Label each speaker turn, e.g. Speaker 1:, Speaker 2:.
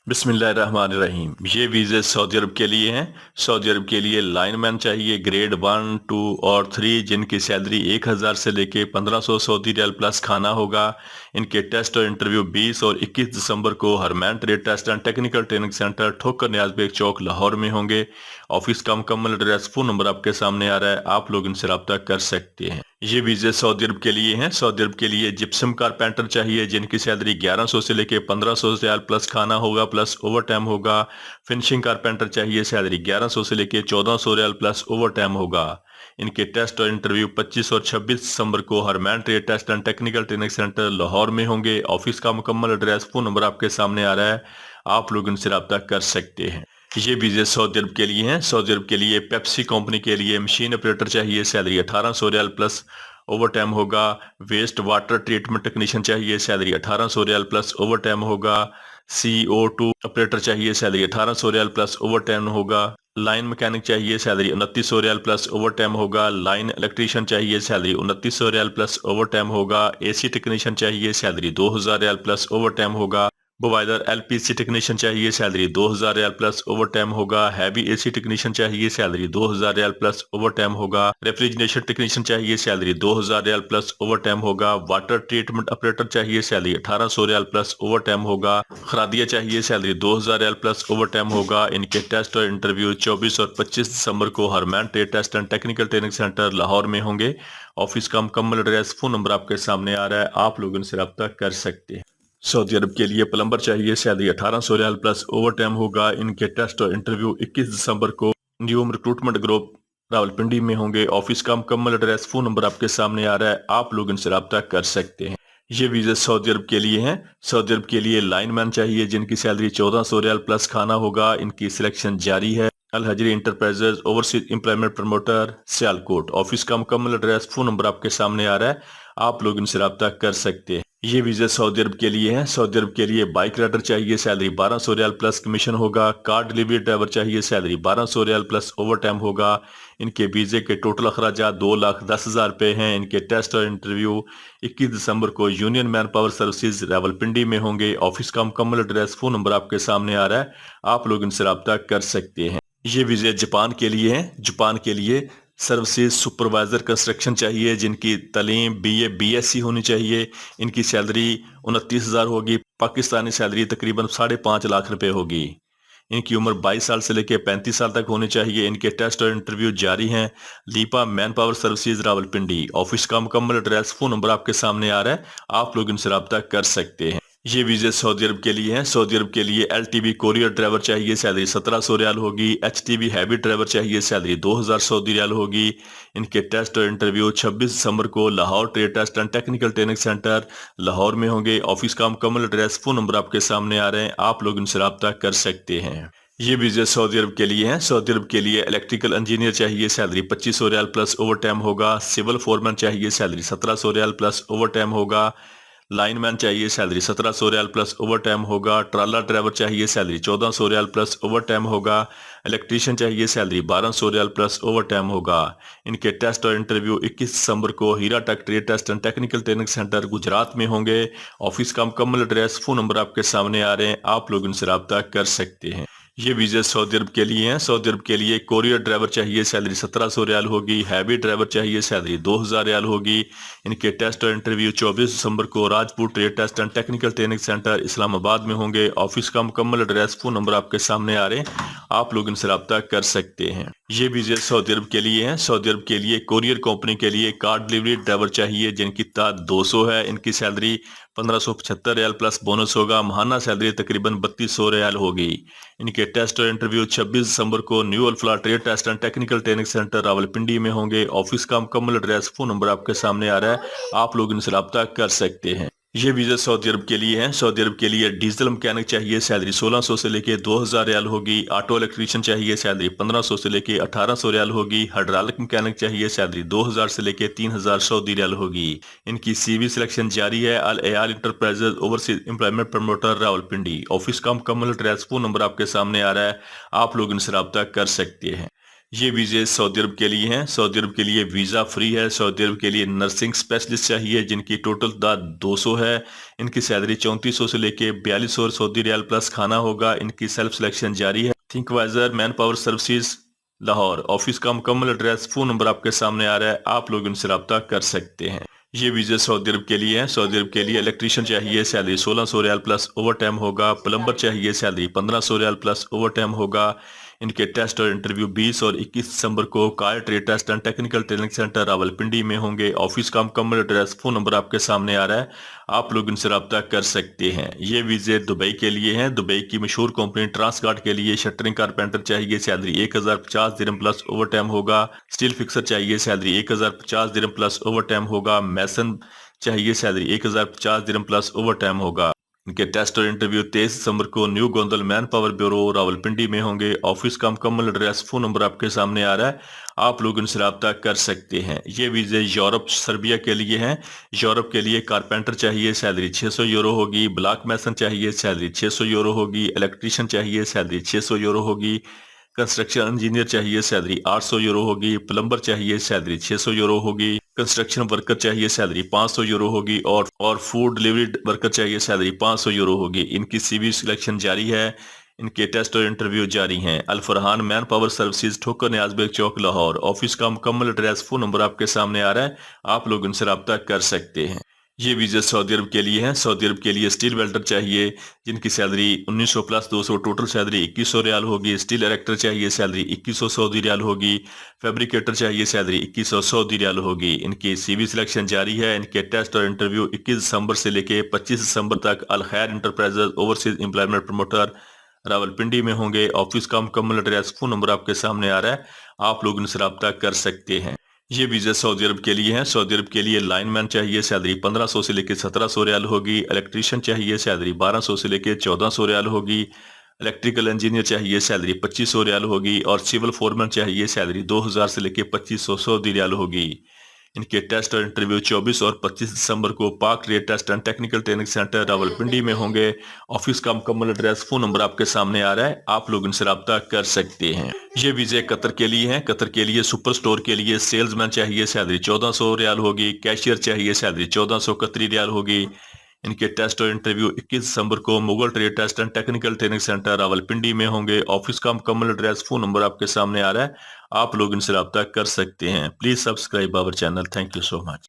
Speaker 1: बिस्मिल्लाहिर्रहमानिर्रहीम। ये वीज़े सऊदी अरब के लिए हैं। सऊदी अरब के लिए लाइन मैन चाहिए ग्रेड 1, 2 और 3 जिनकी सैलरी 1000 से लेके 1500 सऊदी रियाल प्लस खाना होगा। इनके टेस्ट और इंटरव्यू 20 और 21 दिसंबर को हरमैन trade test and technical training centre Thokar Niaz bag चौक लाहौर में होंगे। ऑफिस का मुकम्मल एड्रेस फ़ोन नंबर आपके सामने आ रहा है, आप लोग इनसे रब्ता कर सकते हैं। ये वीज़े सऊदी अरब के लिए हैं। सऊदी अरब के लिए जिप्सम कारपेंटर चाहिए जिनकी सैलरी 1100 से लेके 1500 रियाल प्लस खाना होगा प्लस ओवर टाइम होगा। फिनिशिंग कारपेंटर चाहिए, सैलरी 1100 से लेके 1400 रियाल प्लस ओवर टाइम होगा। इनके टेस्ट और इंटरव्यू 25 और 26 दिसंबर को हरमैन trade test and technical training centre Lahore में होंगे। ऑफिस का मुकम्मल एड्रेस फ़ोन नंबर आपके सामने आ रहा है, आप लोग इनसे रब्ता कर सकते हैं। ये वीज़े सऊदी अरब के लिए हैं। सऊदी अरब के लिए पेप्सी कंपनी के लिए मशीन ऑपरेटर चाहिए, सैलरी 1800 रियाल प्लस ओवर टाइम होगा। वेस्ट वाटर ट्रीटमेंट टेक्नीशियन चाहिए, सैलरी 1800 रियाल प्लस ओवर टाइम होगा। CO2 ऑपरेटर चाहिए, सैलरी 1800 रियाल प्लस ओवर टाइम होगा। लाइन मैकेनिक चाहिए, सैलरी 2900 रियाल प्लस ओवर टाइम होगा। लाइन इलेक्ट्रीशियन चाहिए, सैलरी 2900 रियाल प्लस ओवर टाइम होगा। AC टेक्नीशियन चाहिए, सैलरी 2000 रियाल प्लस ओवर टाइम होगा। बॉयलर LPC टेक्नीशियन चाहिए, सैलरी 2000 रियाल प्लस ओवर टाइम होगा। हैवी AC टेक्नीशियन चाहिए, सैलरी 2000 रियाल प्लस ओवर टाइम होगा। रेफ्रिजरेशन टेक्नीशियन चाहिए, सैलरी 2000 रियाल प्लस ओवर टाइम होगा। वाटर ट्रीटमेंट ऑपरेटर चाहिए, सैलरी 1800 रियाल प्लस ओवर टाइम होगा। खरादिया चाहिए, सैलरी 2000 रियाल प्लस ओवर टाइम होगा। इनके टेस्ट और इंटरव्यू 24 और 25 दिसंबर को हरमैन trade test and technical training centre Lahore में होंगे। ऑफिस का मुकम्मल एड्रेस फोन नंबर आपके सामने आ रहा है, आप लोग इनसे रब्ता कर सकते हैं। सऊदी अरब के लिए प्लम्बर चाहिए, सैलरी 1800 रियाल प्लस ओवर टाइम होगा। इनके टेस्ट और इंटरव्यू 21 दिसंबर को न्यूम रिक्रूटमेंट ग्रुप रावलपिंडी में होंगे। ऑफिस का मुकम्मल एड्रेस फोन नंबर आपके सामने आ रहा है, आप लोग इनसे रब्ता कर सकते हैं। ये वीज़े सऊदी अरब के लिए हैं। सऊदी अरब के लिए लाइन मैन चाहिए जिनकी सैलरी 1400 रियाल प्लस खाना होगा। इनकी सिलेक्शन जारी है। Al Hajri enterprises overseas employment promoter Sialkot. Office का मुकम्मल एड्रेस फोन नंबर आपके सामने आ रहा है, आप लोग इनसे रब्ता कर सकते हैं। ये वीज़ा सऊदी अरब के लिए है। सऊदी अरब के लिए बाइक राइडर चाहिए, सैलरी 1200 रियाल प्लस कमीशन होगा। कार डिलीवरी ड्राइवर चाहिए, सैलरी 1200 रियाल प्लस ओवर टाइम होगा। इनके वीज़े के टोटल अखराजात 2,10,000 रुपये हैं। इनके टेस्ट और इंटरव्यू 21 दिसंबर को union man power services Rawalpindi में होंगे। ऑफिस का मुकम्मल एड्रेस फोन नंबर आपके सामने आ रहा है, आप लोग इनसे रब्ता कर सकते हैं। ये वीज़े जापान के लिए हैं। जापान के लिए सर्विसेज सुपरवाइजर कंस्ट्रक्शन चाहिए जिनकी तालीम BA BSc होनी चाहिए। इनकी सैलरी 29,000 होगी। पाकिस्तानी सैलरी तकरीबन 5.5 लाख रुपए होगी। इनकी उम्र 22 साल से लेकर 35 साल तक होनी चाहिए। इनके टेस्ट और इंटरव्यू जारी हैं। Leepa man power services Rawalpindi. Office का मुकम्मल एड्रेस फोन नंबर आपके सामने आ रहा है, आप लोग इनसे रब्ता कर सकते हैं। ये वीज़े सऊदी अरब के लिए हैं। सऊदी अरब के लिए LTV कोरियर ड्राइवर चाहिए, सैलरी 1700 रियाल होगी। HTV हैवी ड्राइवर चाहिए, सैलरी 2000 सऊदी रियाल होगी। इनके टेस्ट और इंटरव्यू 26 दिसंबर को Lahore trade test and technical training centre Lahore में होंगे। ऑफिस का मुकम्मल एड्रेस फोन नंबर आपके सामने आ रहे हैं, आप लोग इनसे रब्ता कर सकते हैं। ये वीज़े सऊदी अरब के लिए हैं। सऊदी अरब के लिए इलेक्ट्रिकल इंजीनियर चाहिए, सैलरी 2500 रियाल प्लस ओवर टाइम होगा। सिविल फोरमैन चाहिए, सैलरी 1700 रियाल प्लस ओवर टाइम होगा। लाइन मैन चाहिए, सैलरी 1700 रियाल प्लस ओवर टाइम होगा। ट्राला ड्राइवर चाहिए, सैलरी 1400 रियाल प्लस ओवर टाइम होगा। इलेक्ट्रीशियन चाहिए, सैलरी 1200 रियाल प्लस ओवर टाइम होगा। इनके टेस्ट और इंटरव्यू 21 दिसंबर को Hira tech trade test and technical training centre Gujrat में होंगे। ऑफिस का मुकम्मल एड्रेस फोन नंबर आपके सामने आ रहे हैं, आप लोग इनसे रब्ता कर सकते हैं। ये वीज़े सऊदी अरब के लिए हैं। सऊदी अरब के लिए कोरियर ड्राइवर चाहिए, सैलरी 1700 रियाल होगी। हैवी ड्राइवर चाहिए, सैलरी 2000 रियाल होगी। इनके टेस्ट और इंटरव्यू 24 दिसंबर को Rajput trade test and technical training centre Islamabad में होंगे। ऑफिस का मुकम्मल एड्रेस फोन नंबर आपके सामने आ रहे हैं, आप लोग इनसे रब्ता कर सकते हैं। ये वीज़े सऊदी अरब के लिए हैं। सऊदी अरब के लिए कोरियर कंपनी के लिए कार डिलीवरी ड्राइवर चाहिए जिनकी तादाद 200 है। इनकी सैलरी 1575 रियाल प्लस बोनस होगा। माहाना सैलरी तकरीबन 3200 रियाल होगी। इनके टेस्ट और इंटरव्यू 26 दिसंबर को new Alfalah trade test and technical training centre Rawalpindi में होंगे। ऑफिस का मुकम्मल एड्रेस फोन नंबर आपके सामने आ रहा है, आप लोग इनसे रब्ता कर सकते हैं। ये वीज़ा सऊदी अरब के लिए हैं। सऊदी अरब के लिए डीजल मैकेनिक चाहिए, सैलरी 1600 से लेके 2000 रियाल होगी। ऑटो इलेक्ट्रीशियन चाहिए, सैलरी 1500 से लेके 1800 रियाल होगी। हाइड्रोलिक मैकेनिक चाहिए, सैलरी 2000 से लेके 3000 सऊदी रियाल होगी। इनकी CV सिलेक्शन जारी है। Al Ayal enterprises overseas employment promoter Rawalpindi. Office का मुकम्मल एड्रेस फोन नंबर आपके सामने आ रहा है, आप लोग इनसे रब्ता कर सकते हैं। یہ ویزے سعودی عرب کے لیے ہیں، سعودی عرب کے لیے ویزا فری ہے، سعودی عرب کے لیے نرسنگ اسپیشلسٹ چاہیے جن کی ٹوٹل تعداد 200 ہے، ان کی سیلری 3400 سے لے کے 4200 سعودی ریال پلس کھانا ہوگا، ان کی سیلف سلیکشن جاری ہے۔ Think wiser man power services Lahore, office کا مکمل ایڈریس، فون نمبر آپ کے سامنے آ رہا ہے، آپ لوگ ان سے رابطہ کر سکتے ہیں۔ یہ ویزے سعودی عرب کے لیے ہیں، سعودی عرب کے لیے الیکٹریشین چاہیے، سیلری 1600 ریال پلس اوور ٹائم ہوگا، پلمبر چاہیے، سیلری 1500 ریال پلس اوور ٹائم ہوگا، ان کے ٹیسٹ اور انٹرویو 20 اور 21 دسمبر کو کار trade test and technical training centre Rawalpindi میں ہوں گے، آفس کا مکمل ایڈریس، فون نمبر آپ کے سامنے آ رہا ہے، آپ لوگ ان سے رابطہ کر سکتے ہیں۔ یہ ویزے دبئی کے لیے ہیں، دبئی کی مشہور کمپنی ٹرانس گارڈ کے لیے شٹرنگ کارپینٹر چاہیے، سیلری 1050 درہم پلس اوور ٹائم ہوگا، سٹیل فکسر چاہیے، سیلری 1050 درہم پلس اوور ٹائم ہوگا، میسن چاہیے، سیلری 1050 درہم پلس اوور ٹائم ہوگا۔ ان کے ٹیسٹ اور انٹرویو 23 دسمبر کو new Gondal man power bureau Rawalpindi میں ہوں گے، آفس کا مکمل ایڈریس، فون نمبر آپ کے سامنے آ رہا ہے، آپ لوگ ان سے رابطہ کر سکتے ہیں۔ یہ ویزے یورپ سربیا کے لیے ہیں، یورپ کے لیے کارپینٹر چاہیے، سیلری 600 یورو ہوگی، بلاک میسن چاہیے، سیلری 600 یورو ہوگی، الیکٹریشین چاہیے، سیلری 600 یورو ہوگی، کنسٹرکشن انجینئر چاہیے، سیلری 800 یورو ہوگی، پلمبر چاہیے، سیلری 600 یورو ہوگی، کنسٹرکشن ورکر چاہیے، سیلری 500 یورو ہوگی، اور فوڈ ڈیلیوری ورکر چاہیے، سیلری 500 یورو ہوگی۔ ان کی سی وی سلیکشن جاری ہے، ان کے ٹیسٹ اور انٹرویو جاری ہیں۔ الفرحان مین پاور سروسز، ٹھوکر نیاز بیگ چوک لاہور، آفس کا مکمل ایڈریس، فون نمبر آپ کے سامنے آ رہا ہے، آپ لوگ ان سے رابطہ کر سکتے ہیں۔ یہ ویزے سعودی عرب کے لیے ہیں، سعودی عرب کے لیے اسٹیل ویلڈر چاہیے جن کی سیلری 1900 پلس 200، ٹوٹل سیلری 2100 ریال ہوگی، اسٹیل ایریکٹر چاہیے، سیلری 2100 سعودی ریال ہوگی، فیبریکیٹر چاہیے، سیلری 2100 سعودی ریال ہوگی۔ ان کی سی وی سلیکشن جاری ہے، ان کے ٹیسٹ اور انٹرویو 21 دسمبر سے لے کے 25 دسمبر تک Alkhair enterprises overseas employment promoter Rawalpindi میں ہوں گے، آفس کا مکمل ایڈریس، فون نمبر آپ کے سامنے آ رہا ہے، آپ لوگ ان سے رابطہ کر سکتے ہیں۔ یہ ویزے سعودی عرب کے لیے ہیں، سعودی عرب کے لیے لائن مین چاہیے، سیلری 1500 سے لے کے 1700 ریال ہوگی، الیکٹریشین چاہیے، سیلری 1200 سے لے کے 1400 ریال ہوگی، الیکٹریکل انجینئر چاہیے، سیلری 2500 ریال ہوگی، اور سیول فورمن چاہیے، سیلری 2000 سے لے کے 2500 سعودی ریال ہوگی۔ ان کے ٹیسٹ اور انٹرویو 24 اور 25 دسمبر کو Pak trade test and technical training centre Rawalpindi میں ہوں گے، آفس کا مکمل ایڈریس، فون نمبر آپ کے سامنے آ رہا ہے، آپ لوگ ان سے رابطہ کر سکتے ہیں۔ یہ ویزے قطر کے لیے ہیں، قطر کے لیے سپر سٹور کے لیے سیلز مین چاہیے، سیلری 1400 ریال ہوگی، کیشیئر چاہیے، سیلری 1400 قطری ریال ہوگی۔ ان کے ٹیسٹ اور انٹرویو 21 دسمبر کو Mughal trade test and technical training centre Rawalpindi میں ہوں گے، آفس کا مکمل ایڈریس، فون نمبر آپ کے سامنے آ رہا ہے، آپ لوگ ان سے رابطہ کر سکتے ہیں۔ Please subscribe our channel, thank you so much.